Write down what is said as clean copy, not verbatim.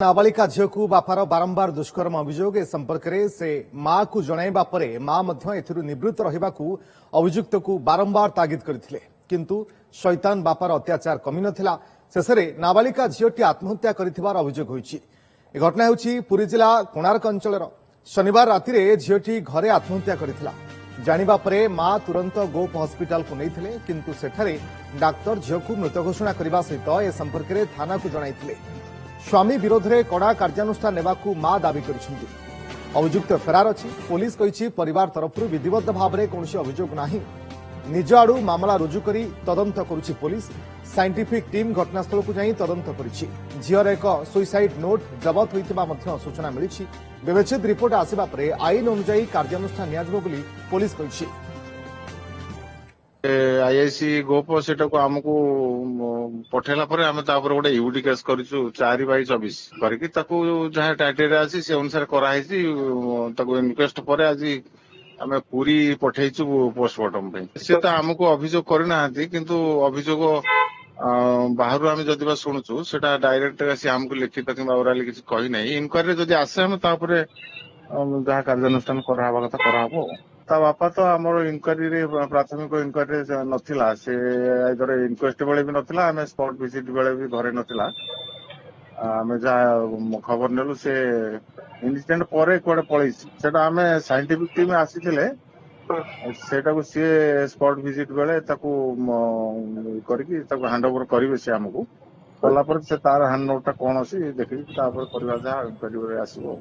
नाबालिका झील को बापार बारंबार दुष्कर्म अभियोग ए संपर्क में से मां को जणाइबा परे मां मध्य एथिरु निवृत्त रहिबाकू अभियुक्त को बारंबार तागिद करथिले किंतु शैतान बापार अत्याचार कमी नथिला शेषरे नाबालिका झीलटी आत्महत्या करिथिबार अभियोग होईछि। ए घटना हेउछि पुरी जिला कोणार्क अंचलर शनिवार राति रे झीलटी घरे आत्महत्या करिथिला। जानिबा परे मां तुरंत गोप हॉस्पिटल को नैथिले किंतु सेठारे डाक्टर झील को मृत घोषणा करबा सहित ए संपर्क में थाना को जणाइथिले। स्वामी विरोध में कड़ा कार्यानुष्ठान नेबाकू मां दाबी करिसेंती। अभियुक्त फेरार अछि। पुलिस कहिछि परिवार तरफ विधिबद्ध भाव में कौन अभियोग नाही। निज आड़ू मामला रुजु करी तदंत करुछि पुलिस। साइंटिफिक टीम घटनास्थल को जाई तदंत करिछि। झीर एक सुइसाइड नोट जबत होइतिबा मध्य सूचना मिलिछि। व्यवच्छेद रिपोर्ट आसिबा परे आईन अनुसार कार्यानुष्ठान नियाजबो बोली पुलिस कहिछि। आईआईसी गोप सेटा को आमको पठेला पर आम गोटे यूडी केस कर 4/24 करके जहाँ टाइटेल अच्छी से अनुसार कराई इनक्वेस्ट पर आज आम पूरी पठेचु पोस्टमार्टम से तो आमको अभियोग करना किंतु अभियोग बाहर आम जदि शुणुचु से डायरेक्ट सी आमको लिखित कि ओराली किसी कही ना इनक्वारी जब आसे आम जहाँ कार्यानुष्ठान करावा कथा कराहब। ता बापा तो आमर इनक्वारी प्राथमिक इनक्वारी नथिला से आइदर इनक्वेस्ट बेले भी नथिला आम स्पॉट विजिट बेले भी घरे नथिला। आम जहाँ खबर नेलु से इनसिडेंट पर कुआडे पळै सेटा आम साइंटिफिक टीम आसीथिले सेटा को सी स्पॉट विजिट बेले ताकू करके ताकू हैंड ओवर करिवे से हमको कला पर से तार हैंड नोट कौन अच्छी देखिए जहाँ इनक्वारी आसो।